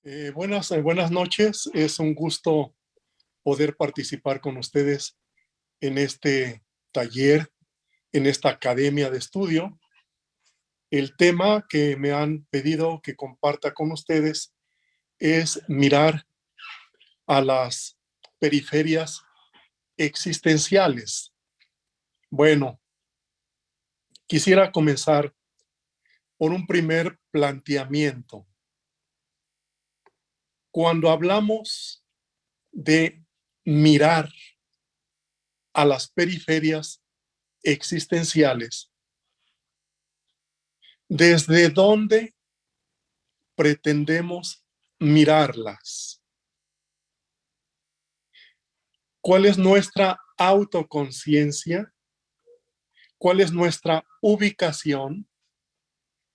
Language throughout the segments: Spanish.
Buenas noches. Es un gusto poder participar con ustedes en este taller, en esta academia de estudio. El tema que me han pedido que comparta con ustedes es mirar a las periferias existenciales. Bueno, quisiera comenzar por un primer planteamiento. Cuando hablamos de mirar a las periferias existenciales, ¿desde dónde pretendemos mirarlas? ¿Cuál es nuestra autoconciencia? ¿Cuál es nuestra ubicación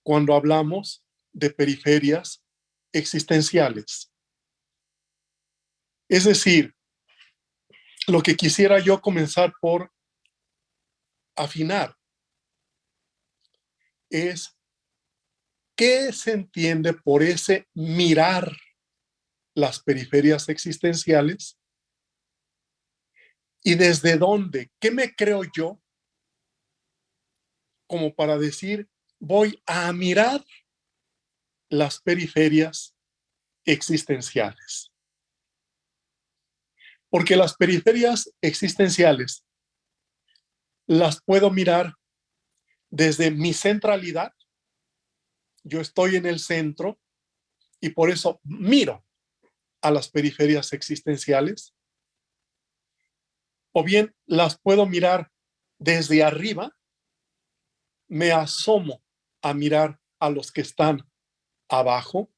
cuando hablamos de periferias existenciales? Es decir, lo que quisiera yo comenzar por afinar es qué se entiende por ese mirar las periferias existenciales y desde dónde, qué me creo yo como para decir voy a mirar las periferias existenciales. Porque las periferias existenciales las puedo mirar desde mi centralidad. Yo estoy en el centro y por eso miro a las periferias existenciales. O bien las puedo mirar desde arriba, me asomo a mirar a los que están abajo.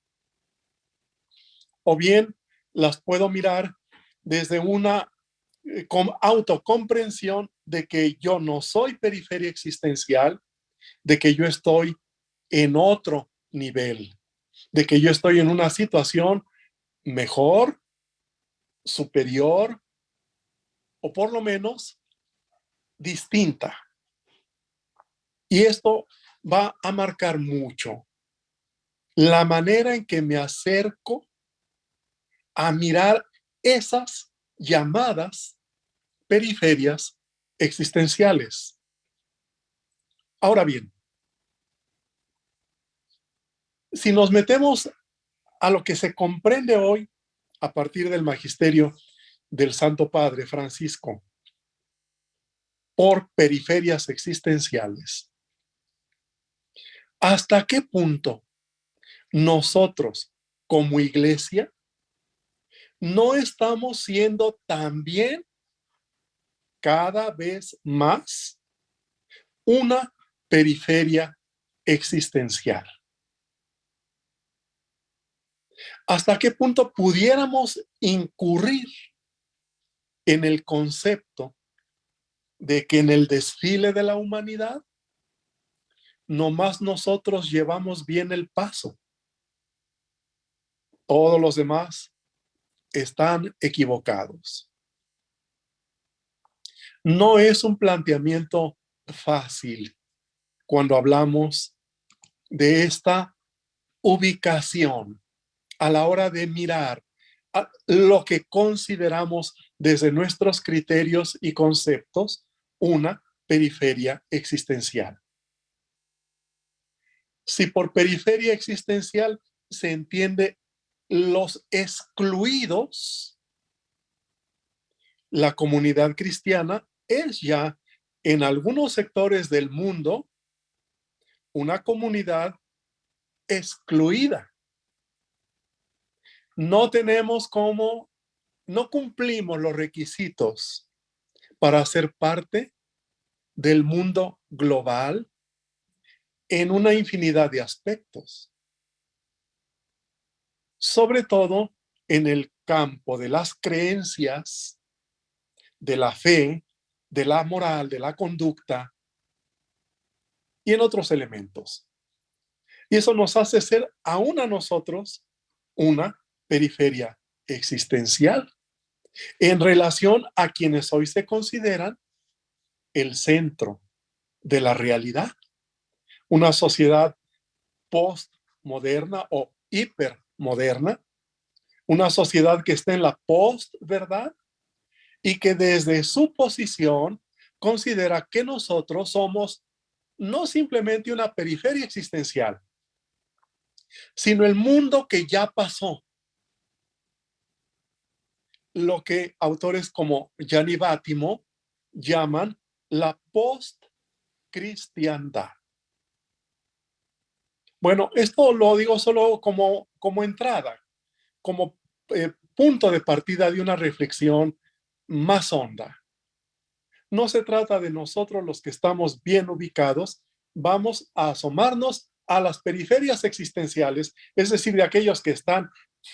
O bien las puedo mirar desde una con autocomprensión de que yo no soy periferia existencial, de que yo estoy en otro nivel, de que yo estoy en una situación mejor, superior o por lo menos distinta. Y esto va a marcar mucho la manera en que me acerco a mirar esas llamadas periferias existenciales. Ahora bien, si nos metemos a lo que se comprende hoy a partir del magisterio del Santo Padre Francisco por periferias existenciales, ¿hasta qué punto nosotros como iglesia no estamos siendo también cada vez más una periferia existencial? ¿Hasta qué punto pudiéramos incurrir en el concepto de que en el desfile de la humanidad nomás nosotros llevamos bien el paso? Todos los demás están equivocados. No es un planteamiento fácil cuando hablamos de esta ubicación a la hora de mirar a lo que consideramos desde nuestros criterios y conceptos una periferia existencial. Si por periferia existencial se entiende los excluidos, la comunidad cristiana es ya en algunos sectores del mundo una comunidad excluida. No tenemos como, no cumplimos los requisitos para ser parte del mundo global en una infinidad de aspectos, sobre todo en el campo de las creencias, de la fe, de la moral, de la conducta y en otros elementos. Y eso nos hace ser aún a nosotros una periferia existencial en relación a quienes hoy se consideran el centro de la realidad. Una sociedad postmoderna o hipermoderna una sociedad que está en la post-verdad y que desde su posición considera que nosotros somos no simplemente una periferia existencial, sino el mundo que ya pasó. Lo que autores como Gianni Vattimo llaman la post-cristiandad. Bueno, esto lo digo solo como entrada, como punto de partida de una reflexión más honda. No se trata de nosotros los que estamos bien ubicados, vamos a asomarnos a las periferias existenciales, es decir, de aquellos que están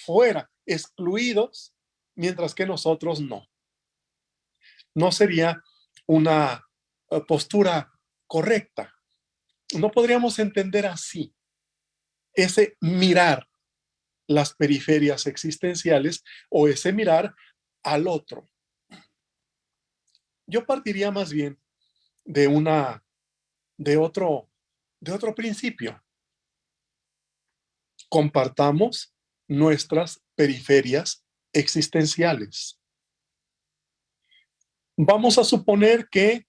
fuera, excluidos, mientras que nosotros no. No sería una postura correcta. No podríamos entender así ese mirar las periferias existenciales o ese mirar al otro. Yo partiría más bien de de otro, de otro principio. Compartamos nuestras periferias existenciales. Vamos a suponer que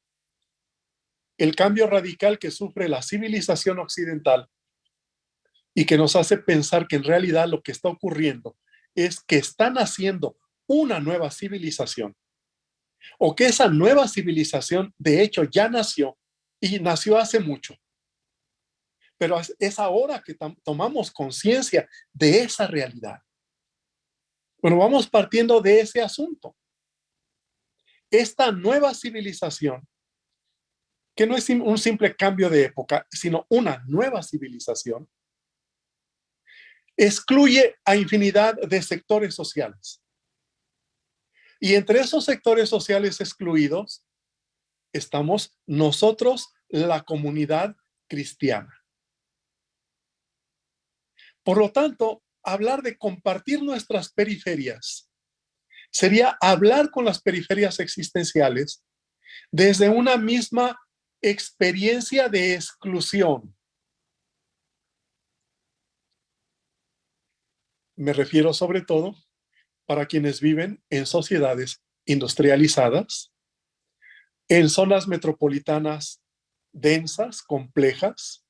el cambio radical que sufre la civilización occidental y que nos hace pensar que en realidad lo que está ocurriendo es que están haciendo una nueva civilización o que esa nueva civilización de hecho ya nació y nació hace mucho. Pero es ahora que tomamos conciencia de esa realidad. Bueno, vamos partiendo de ese asunto. Esta nueva civilización, que no es un simple cambio de época, sino una nueva civilización, excluye a infinidad de sectores sociales. Y entre esos sectores sociales excluidos estamos nosotros, la comunidad cristiana. Por lo tanto, hablar de compartir nuestras periferias sería hablar con las periferias existenciales desde una misma experiencia de exclusión. Me refiero sobre todo para quienes viven en sociedades industrializadas, en zonas metropolitanas densas, complejas,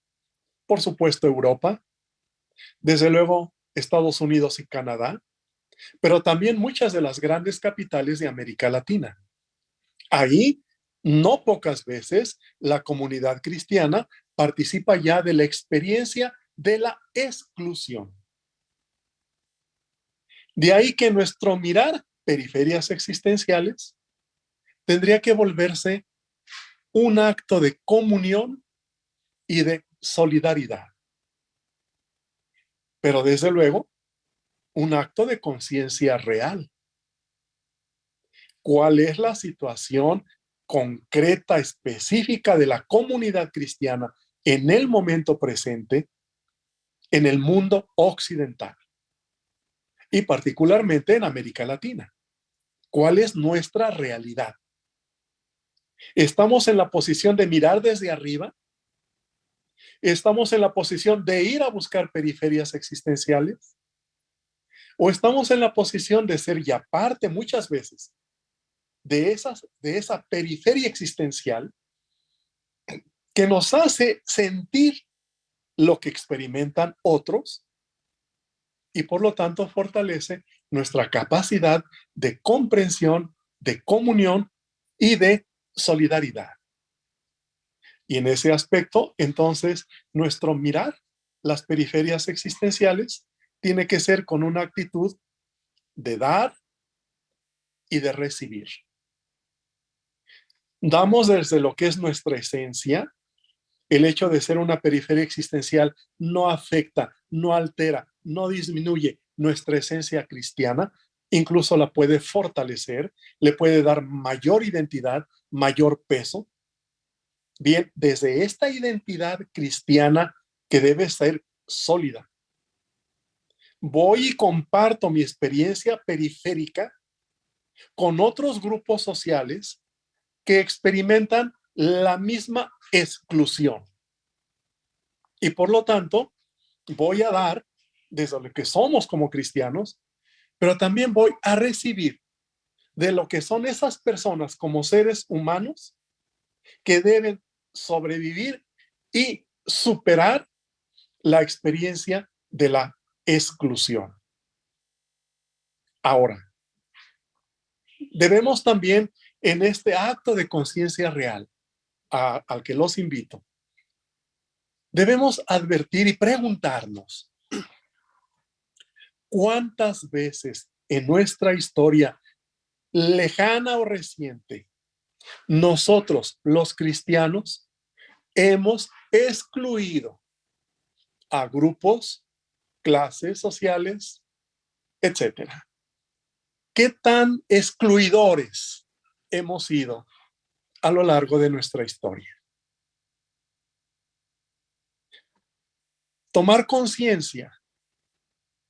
por supuesto Europa, desde luego Estados Unidos y Canadá, pero también muchas de las grandes capitales de América Latina. Ahí, no pocas veces, la comunidad cristiana participa ya de la experiencia de la exclusión. De ahí que nuestro mirar periferias existenciales tendría que volverse un acto de comunión y de solidaridad. Pero desde luego, un acto de conciencia real. ¿Cuál es la situación concreta, específica de la comunidad cristiana en el momento presente en el mundo occidental? Y particularmente en América Latina. ¿Cuál es nuestra realidad? ¿Estamos en la posición de mirar desde arriba? ¿Estamos en la posición de ir a buscar periferias existenciales? ¿O estamos en la posición de ser ya parte muchas veces de esa periferia existencial que nos hace sentir lo que experimentan otros y por lo tanto fortalece nuestra capacidad de comprensión, de comunión y de solidaridad? Y en ese aspecto, entonces, nuestro mirar las periferias existenciales tiene que ser con una actitud de dar y de recibir. Damos desde lo que es nuestra esencia. El hecho de ser una periferia existencial no afecta, no altera, no disminuye nuestra esencia cristiana, incluso la puede fortalecer, le puede dar mayor identidad, mayor peso. Bien, desde esta identidad cristiana que debe ser sólida, voy y comparto mi experiencia periférica con otros grupos sociales que experimentan la misma exclusión. Y por lo tanto, voy a dar, desde lo que somos como cristianos, pero también voy a recibir de lo que son esas personas como seres humanos que deben sobrevivir y superar la experiencia de la exclusión. Ahora, debemos también en este acto de conciencia real al que los invito, debemos advertir y preguntarnos cuántas veces en nuestra historia lejana o reciente nosotros los cristianos hemos excluido a grupos, clases sociales, etcétera. ¿Qué tan excluidores hemos sido a lo largo de nuestra historia? Tomar conciencia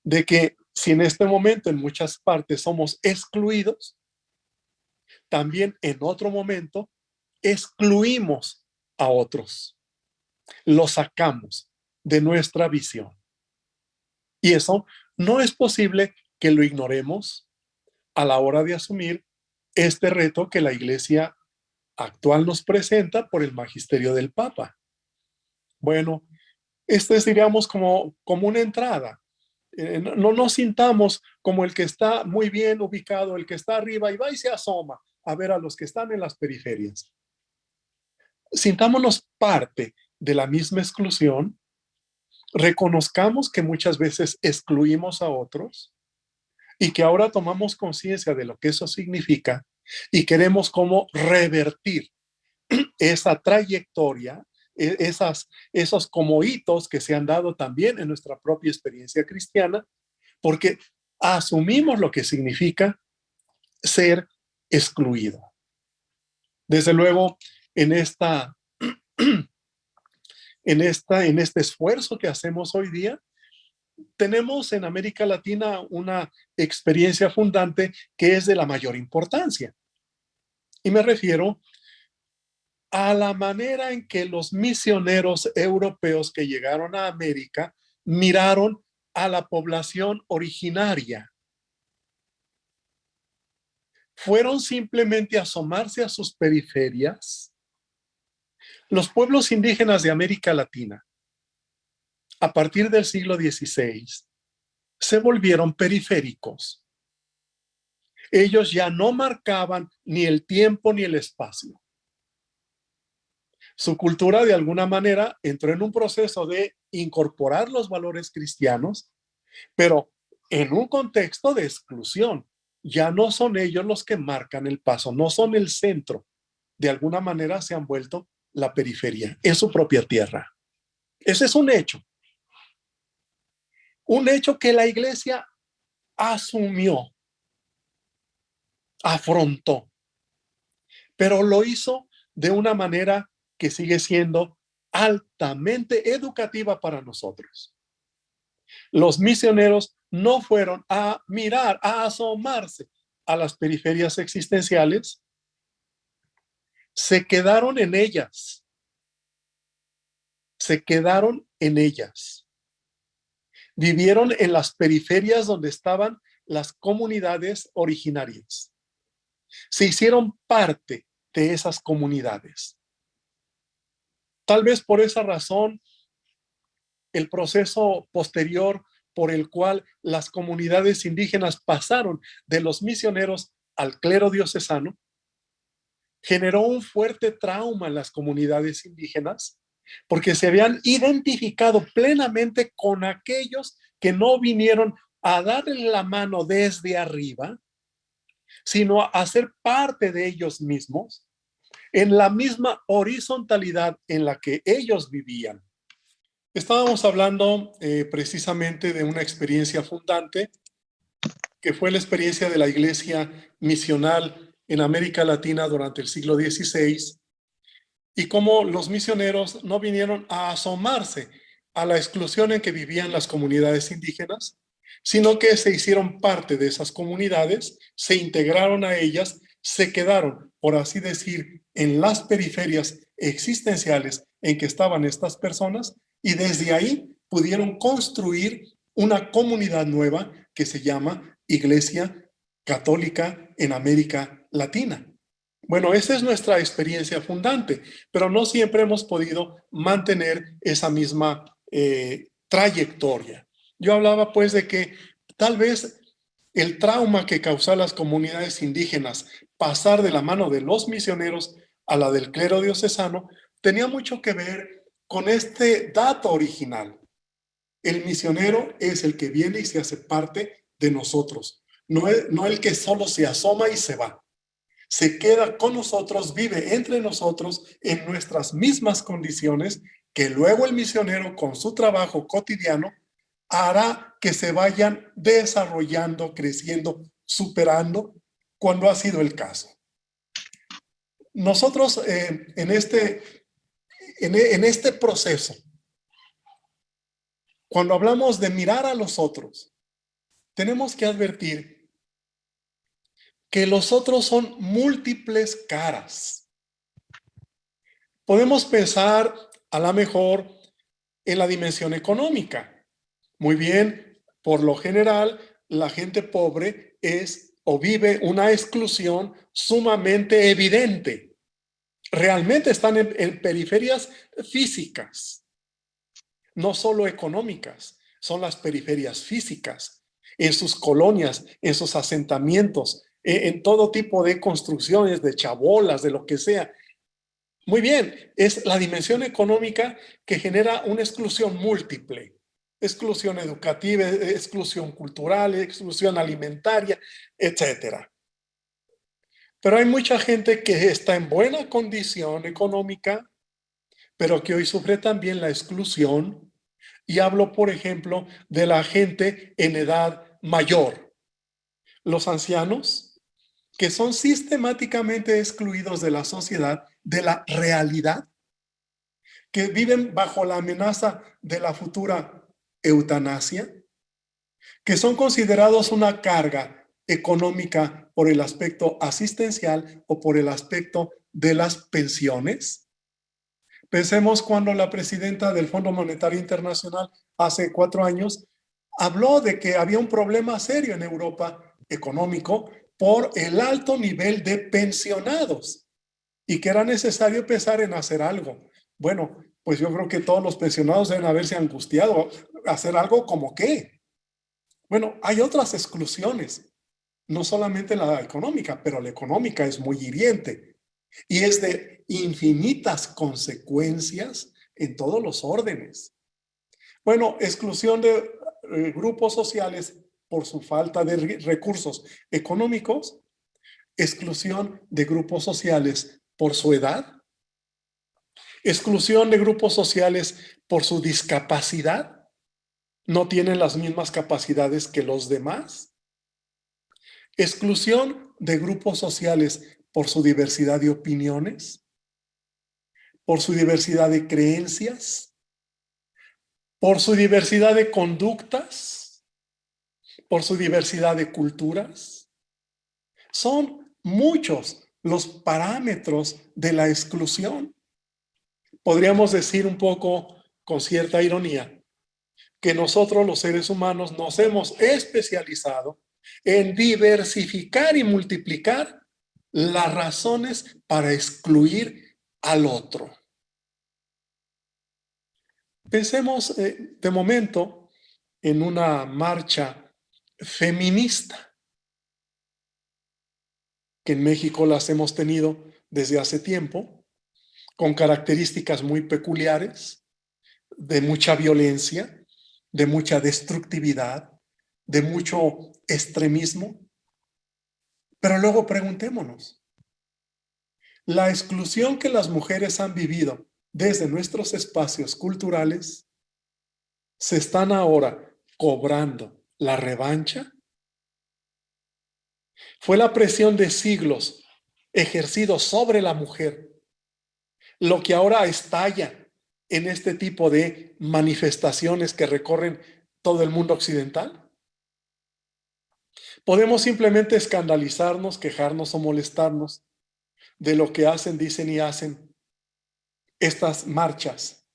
de que si en este momento en muchas partes somos excluidos, también en otro momento excluimos a otros, los sacamos de nuestra visión. Y eso no es posible que lo ignoremos a la hora de asumir este reto que la Iglesia actual nos presenta por el magisterio del Papa. Bueno, esto es, diríamos, como una entrada. No nos sintamos como el que está muy bien ubicado, el que está arriba y va y se asoma a ver a los que están en las periferias. Sintámonos parte de la misma exclusión, reconozcamos que muchas veces excluimos a otros y que ahora tomamos conciencia de lo que eso significa y queremos como revertir esa trayectoria, esos como hitos que se han dado también en nuestra propia experiencia cristiana, porque asumimos lo que significa ser excluido. Desde luego, en este esfuerzo que hacemos hoy día, tenemos en América Latina una experiencia fundante que es de la mayor importancia. Y me refiero a la manera en que los misioneros europeos que llegaron a América miraron a la población originaria. Fueron simplemente a asomarse a sus periferias. Los pueblos indígenas de América Latina, a partir del siglo XVI, se volvieron periféricos. Ellos ya no marcaban ni el tiempo ni el espacio. Su cultura, de alguna manera, entró en un proceso de incorporar los valores cristianos, pero en un contexto de exclusión. Ya no son ellos los que marcan el paso, no son el centro. De alguna manera se han vuelto la periferia en su propia tierra. Ese es un hecho. Un hecho que la Iglesia asumió, afrontó, pero lo hizo de una manera que sigue siendo altamente educativa para nosotros. Los misioneros no fueron a mirar, a asomarse a las periferias existenciales, se quedaron en ellas. Se quedaron en ellas. Vivieron en las periferias donde estaban las comunidades originarias. Se hicieron parte de esas comunidades. Tal vez por esa razón, el proceso posterior por el cual las comunidades indígenas pasaron de los misioneros al clero diocesano generó un fuerte trauma en las comunidades indígenas porque se habían identificado plenamente con aquellos que no vinieron a darle la mano desde arriba, sino a ser parte de ellos mismos en la misma horizontalidad en la que ellos vivían. Estábamos hablando precisamente de una experiencia fundante que fue la experiencia de la iglesia misional en América Latina durante el siglo XVI y cómo los misioneros no vinieron a asomarse a la exclusión en que vivían las comunidades indígenas, sino que se hicieron parte de esas comunidades, se integraron a ellas, se quedaron, por así decir, en las periferias existenciales en que estaban estas personas y desde ahí pudieron construir una comunidad nueva que se llama iglesia católica en América Latina. Bueno, esa es nuestra experiencia fundante, pero no siempre hemos podido mantener esa misma trayectoria. Yo hablaba pues de que tal vez el trauma que causó a las comunidades indígenas pasar de la mano de los misioneros a la del clero diocesano tenía mucho que ver con este dato original. El misionero es el que viene y se hace parte de nosotros, no el que solo se asoma y se va. Se queda con nosotros, vive entre nosotros en nuestras mismas condiciones, que luego el misionero con su trabajo cotidiano hará que se vayan desarrollando, creciendo, superando, cuando ha sido el caso. Nosotros en este proceso, cuando hablamos de mirar a los otros, tenemos que advertir que los otros son múltiples caras. Podemos pensar a lo mejor en la dimensión económica. Muy bien, por lo general, la gente pobre es o vive una exclusión sumamente evidente. Realmente están en periferias físicas, no solo económicas, son las periferias físicas, en sus colonias, en sus asentamientos, en todo tipo de construcciones, de chabolas, de lo que sea. Muy bien, es la dimensión económica que genera una exclusión múltiple. Exclusión educativa, exclusión cultural, exclusión alimentaria, etcétera. Pero hay mucha gente que está en buena condición económica, pero que hoy sufre también la exclusión. Y hablo, por ejemplo, de la gente en edad mayor, los ancianos, que son sistemáticamente excluidos de la sociedad, de la realidad, que viven bajo la amenaza de la futura eutanasia, que son considerados una carga económica por el aspecto asistencial o por el aspecto de las pensiones. Pensemos cuando la presidenta del Fondo Monetario Internacional hace 4 años habló de que había un problema serio en Europa económico por el alto nivel de pensionados y que era necesario pensar en hacer algo. Bueno, pues yo creo que todos los pensionados deben haberse angustiado. ¿Hacer algo como qué? Bueno, hay otras exclusiones, no solamente la económica, pero la económica es muy hiriente y es de infinitas consecuencias en todos los órdenes. Bueno, exclusión de grupos sociales por su falta de recursos económicos, exclusión de grupos sociales por su edad, exclusión de grupos sociales por su discapacidad, no tienen las mismas capacidades que los demás, exclusión de grupos sociales por su diversidad de opiniones, por su diversidad de creencias, por su diversidad de conductas, por su diversidad de culturas. Son muchos los parámetros de la exclusión. Podríamos decir un poco con cierta ironía que nosotros los seres humanos nos hemos especializado en diversificar y multiplicar las razones para excluir al otro. Pensemos de momento en una marcha feminista, que en México las hemos tenido desde hace tiempo, con características muy peculiares, de mucha violencia, de mucha destructividad, de mucho extremismo. Pero luego preguntémonos, la exclusión que las mujeres han vivido desde nuestros espacios culturales, ¿se están ahora cobrando la revancha? Fue la presión de siglos ejercido sobre la mujer lo que ahora estalla en este tipo de manifestaciones que recorren todo el mundo occidental. Podemos simplemente escandalizarnos, quejarnos o molestarnos de lo que hacen, dicen y hacen estas marchas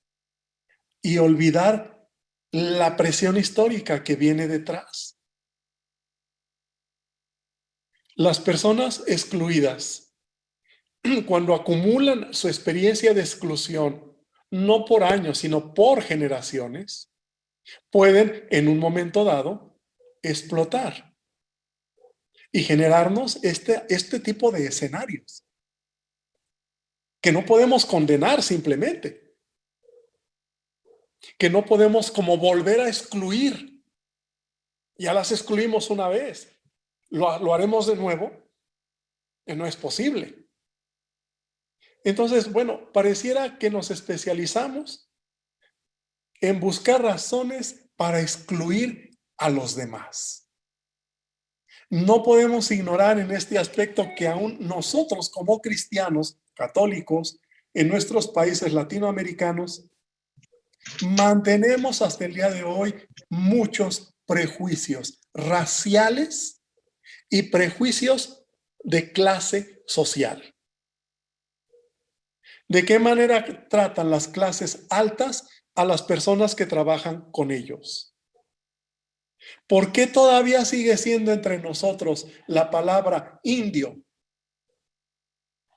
y olvidar la presión histórica que viene detrás. Las personas excluidas, cuando acumulan su experiencia de exclusión, no por años, sino por generaciones, pueden en un momento dado explotar y generarnos este tipo de escenarios que no podemos condenar simplemente, que no podemos como volver a excluir. Ya las excluimos una vez, lo haremos de nuevo, no es posible. Entonces, bueno, pareciera que nos especializamos en buscar razones para excluir a los demás. No podemos ignorar en este aspecto que aún nosotros como cristianos católicos en nuestros países latinoamericanos mantenemos hasta el día de hoy muchos prejuicios raciales y prejuicios de clase social. ¿De qué manera tratan las clases altas a las personas que trabajan con ellos? ¿Por qué todavía sigue siendo entre nosotros la palabra indio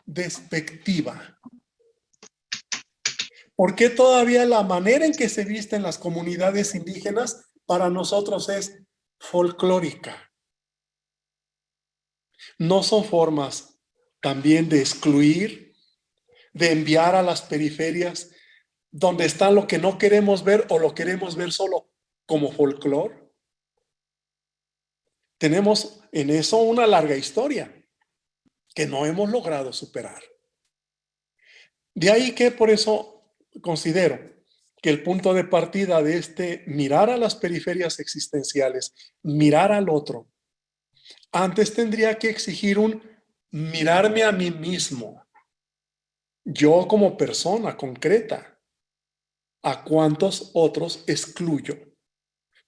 despectiva? ¿Por qué todavía la manera en que se visten las comunidades indígenas para nosotros es folclórica? ¿No son formas también de excluir, de enviar a las periferias donde está lo que no queremos ver o lo queremos ver solo como folclore? Tenemos en eso una larga historia que no hemos logrado superar. De ahí que por eso considero que el punto de partida de este mirar a las periferias existenciales, mirar al otro, antes tendría que exigir un mirarme a mí mismo, yo como persona concreta, a cuántos otros excluyo,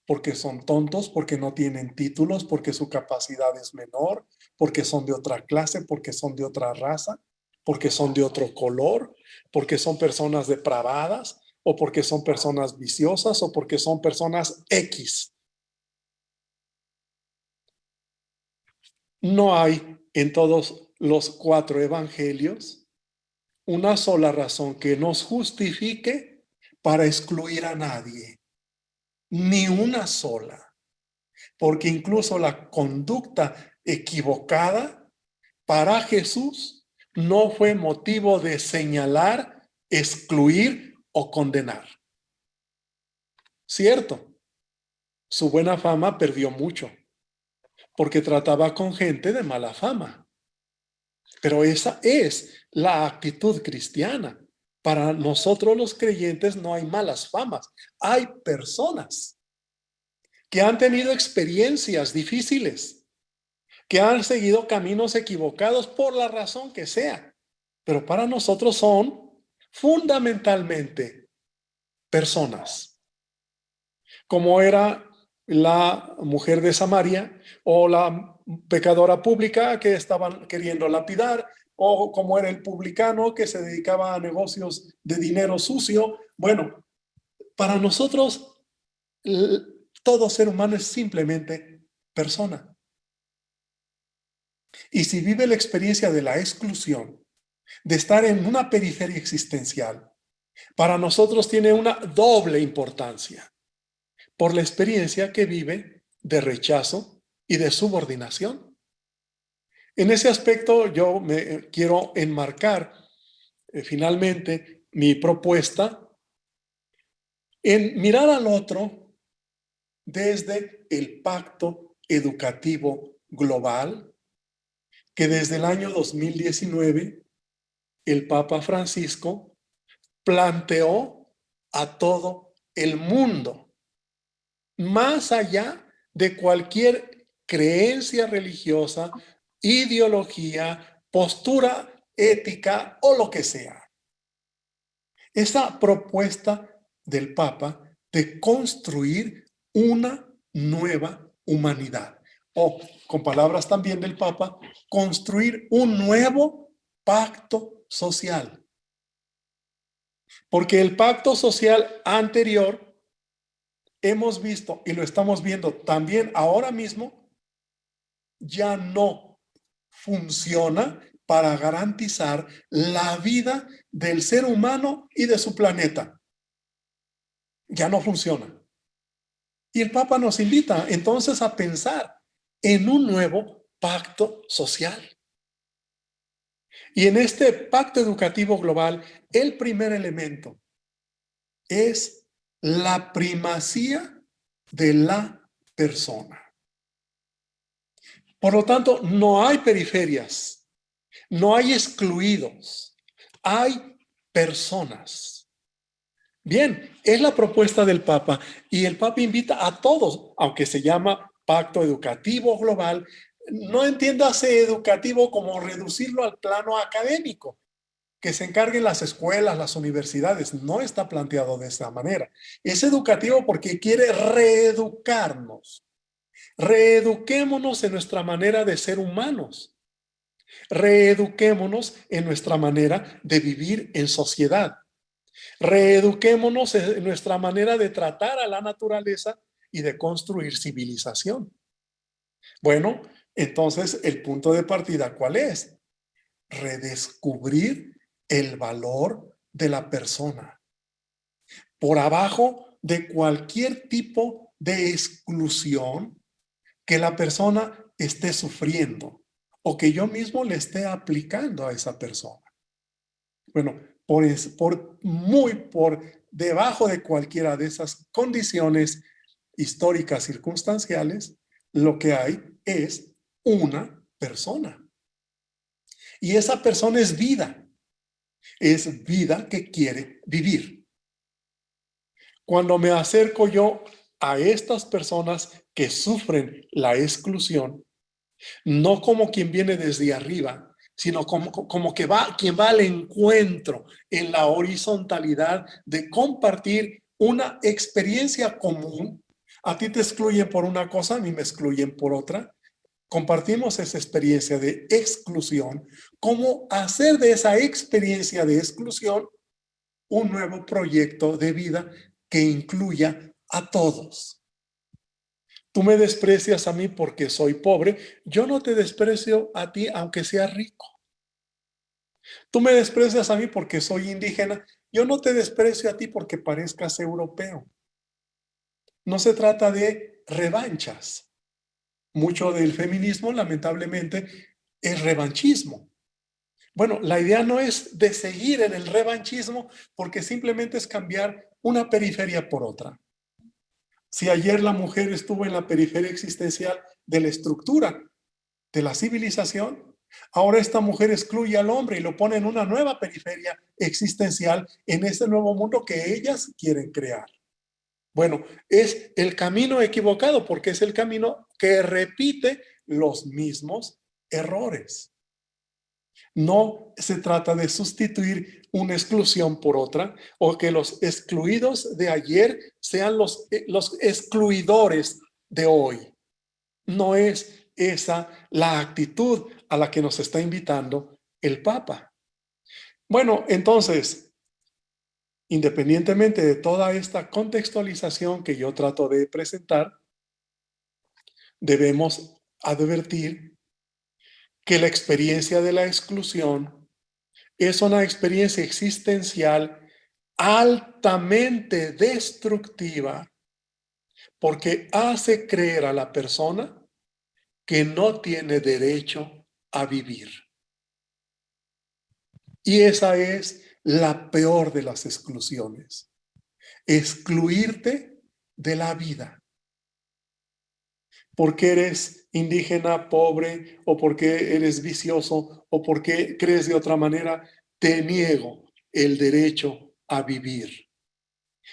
porque son tontos, porque no tienen títulos, porque su capacidad es menor, porque son de otra clase, porque son de otra raza, porque son de otro color, porque son personas depravadas, o porque son personas viciosas, o porque son personas X. No hay en todos los 4 evangelios una sola razón que nos justifique para excluir a nadie, ni una sola, porque incluso la conducta equivocada para Jesús no fue motivo de señalar, excluir o condenar. Cierto, su buena fama perdió mucho, porque trataba con gente de mala fama. Pero esa es la actitud cristiana. Para nosotros los creyentes no hay malas famas, hay personas que han tenido experiencias difíciles, que han seguido caminos equivocados por la razón que sea, pero para nosotros son fundamentalmente personas, como era la mujer de Samaria o la pecadora pública que estaban queriendo lapidar, o como era el publicano que se dedicaba a negocios de dinero sucio. Bueno, para nosotros todo ser humano es simplemente persona. Y si vive la experiencia de la exclusión, de estar en una periferia existencial, para nosotros tiene una doble importancia por la experiencia que vive de rechazo y de subordinación. En ese aspecto yo me quiero enmarcar finalmente mi propuesta en mirar al otro desde el Pacto Educativo Global, que desde el año 2019 el Papa Francisco planteó a todo el mundo, más allá de cualquier creencia religiosa, ideología, postura ética o lo que sea. Esa propuesta del Papa de construir una nueva humanidad, o con palabras también del Papa, construir un nuevo pacto social. Porque el pacto social anterior hemos visto y lo estamos viendo también ahora mismo, ya no funciona para garantizar la vida del ser humano y de su planeta. Ya no funciona. Y el Papa nos invita entonces a pensar en un nuevo pacto social. Y en este pacto educativo global, el primer elemento es la primacía de la persona. Por lo tanto, no hay periferias, no hay excluidos, hay personas. Bien, es la propuesta del Papa y el Papa invita a todos, aunque se llama Pacto Educativo Global, no entiéndase educativo como reducirlo al plano académico, que se encarguen las escuelas, las universidades. No está planteado de esa manera. Es educativo porque quiere reeducarnos. Reeduquémonos en nuestra manera de ser humanos. Reeduquémonos en nuestra manera de vivir en sociedad. Reeduquémonos en nuestra manera de tratar a la naturaleza y de construir civilización. Bueno, entonces el punto de partida, ¿cuál es? Redescubrir el valor de la persona por abajo de cualquier tipo de exclusión que la persona esté sufriendo o que yo mismo le esté aplicando a esa persona. Bueno, por debajo de cualquiera de esas condiciones históricas circunstanciales, lo que hay es una persona. Y esa persona es vida que quiere vivir. Cuando me acerco yo a estas personas que sufren la exclusión, no como quien viene desde arriba, sino como quien va al encuentro en la horizontalidad de compartir una experiencia común. A ti te excluyen por una cosa, a mí me excluyen por otra. Compartimos esa experiencia de exclusión, cómo hacer de esa experiencia de exclusión un nuevo proyecto de vida que incluya a todos. Tú me desprecias a mí porque soy pobre, yo no te desprecio a ti aunque seas rico. Tú me desprecias a mí porque soy indígena, yo no te desprecio a ti porque parezcas europeo. No se trata de revanchas. Mucho del feminismo, lamentablemente, es revanchismo. Bueno, la idea no es de seguir en el revanchismo porque simplemente es cambiar una periferia por otra. Si ayer la mujer estuvo en la periferia existencial de la estructura de la civilización, ahora esta mujer excluye al hombre y lo pone en una nueva periferia existencial en este nuevo mundo que ellas quieren crear. Bueno, es el camino equivocado porque es el camino que repite los mismos errores. No se trata de sustituir una exclusión por otra o que los excluidos de ayer sean los excluidores de hoy. No es esa la actitud a la que nos está invitando el Papa. Bueno, entonces, independientemente de toda esta contextualización que yo trato de presentar, debemos advertir que la experiencia de la exclusión es una experiencia existencial altamente destructiva porque hace creer a la persona que no tiene derecho a vivir. Y esa es la peor de las exclusiones. Excluirte de la vida. Porque eres indígena, pobre, o porque eres vicioso, o porque crees de otra manera, te niego el derecho a vivir.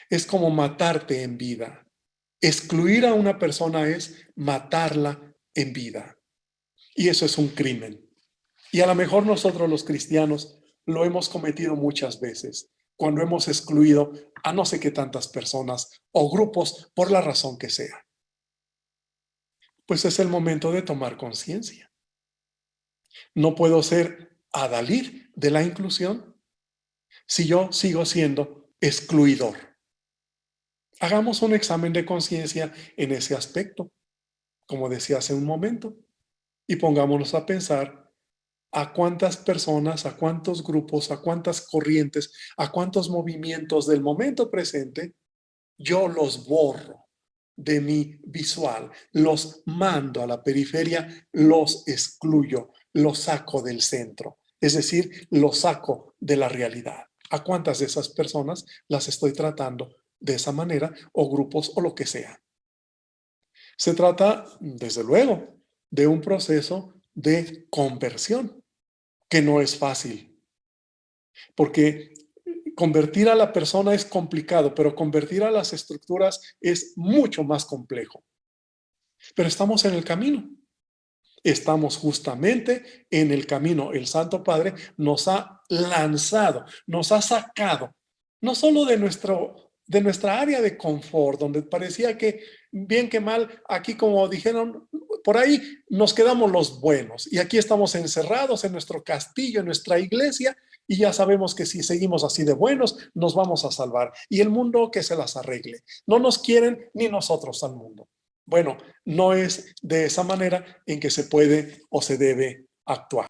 Es como matarte en vida. Excluir a una persona es matarla en vida. Y eso es un crimen. Y a lo mejor nosotros los cristianos lo hemos cometido muchas veces, cuando hemos excluido a no sé qué tantas personas o grupos por la razón que sea. Pues es el momento de tomar conciencia. No puedo ser adalid de la inclusión si yo sigo siendo excluidor. Hagamos un examen de conciencia en ese aspecto, como decía hace un momento, y pongámonos a pensar a cuántas personas, a cuántos grupos, a cuántas corrientes, a cuántos movimientos del momento presente yo los borro de mi visual, los mando a la periferia, los excluyo, los saco del centro, es decir, los saco de la realidad. ¿A cuántas de esas personas las estoy tratando de esa manera, o grupos o lo que sea? Se trata, desde luego, de un proceso de conversión, que no es fácil, porque convertir a la persona es complicado, pero convertir a las estructuras es mucho más complejo. Pero estamos en el camino. Estamos justamente en el camino. El Santo Padre nos ha lanzado, nos ha sacado, no solo de nuestra área de confort, donde parecía que bien que mal, aquí como dijeron, por ahí nos quedamos los buenos y aquí estamos encerrados en nuestro castillo, en nuestra iglesia, y ya sabemos que si seguimos así de buenos, nos vamos a salvar. Y el mundo que se las arregle. No nos quieren ni nosotros al mundo. Bueno, no es de esa manera en que se puede o se debe actuar.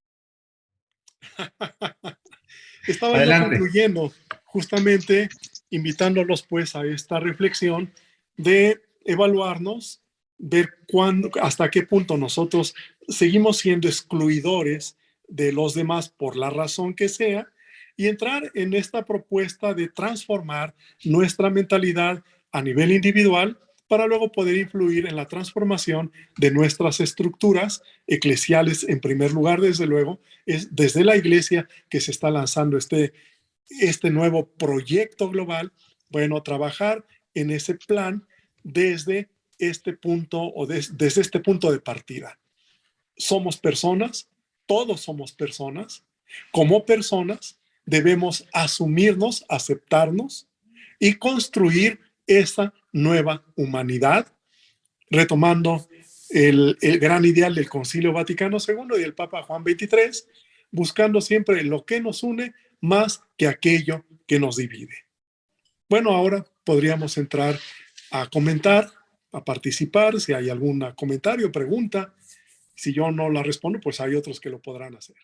Estaba yo Adelante. concluyendo, justamente invitándolos pues a esta reflexión de evaluarnos, ver cuándo, hasta qué punto nosotros seguimos siendo excluidores de los demás por la razón que sea, y entrar en esta propuesta de transformar nuestra mentalidad a nivel individual para luego poder influir en la transformación de nuestras estructuras eclesiales en primer lugar, desde luego, es desde la iglesia que se está lanzando este nuevo proyecto global. Bueno, trabajar en ese plan desde este punto o desde este punto de partida. Somos personas, todos somos personas. Como personas debemos asumirnos, aceptarnos y construir esa nueva humanidad, retomando el gran ideal del Concilio Vaticano II y del Papa Juan XXIII, buscando siempre lo que nos une más que aquello que nos divide. Bueno, ahora podríamos entrar a comentar, a participar, si hay algún comentario, pregunta. Si yo no la respondo, pues hay otros que lo podrán hacer.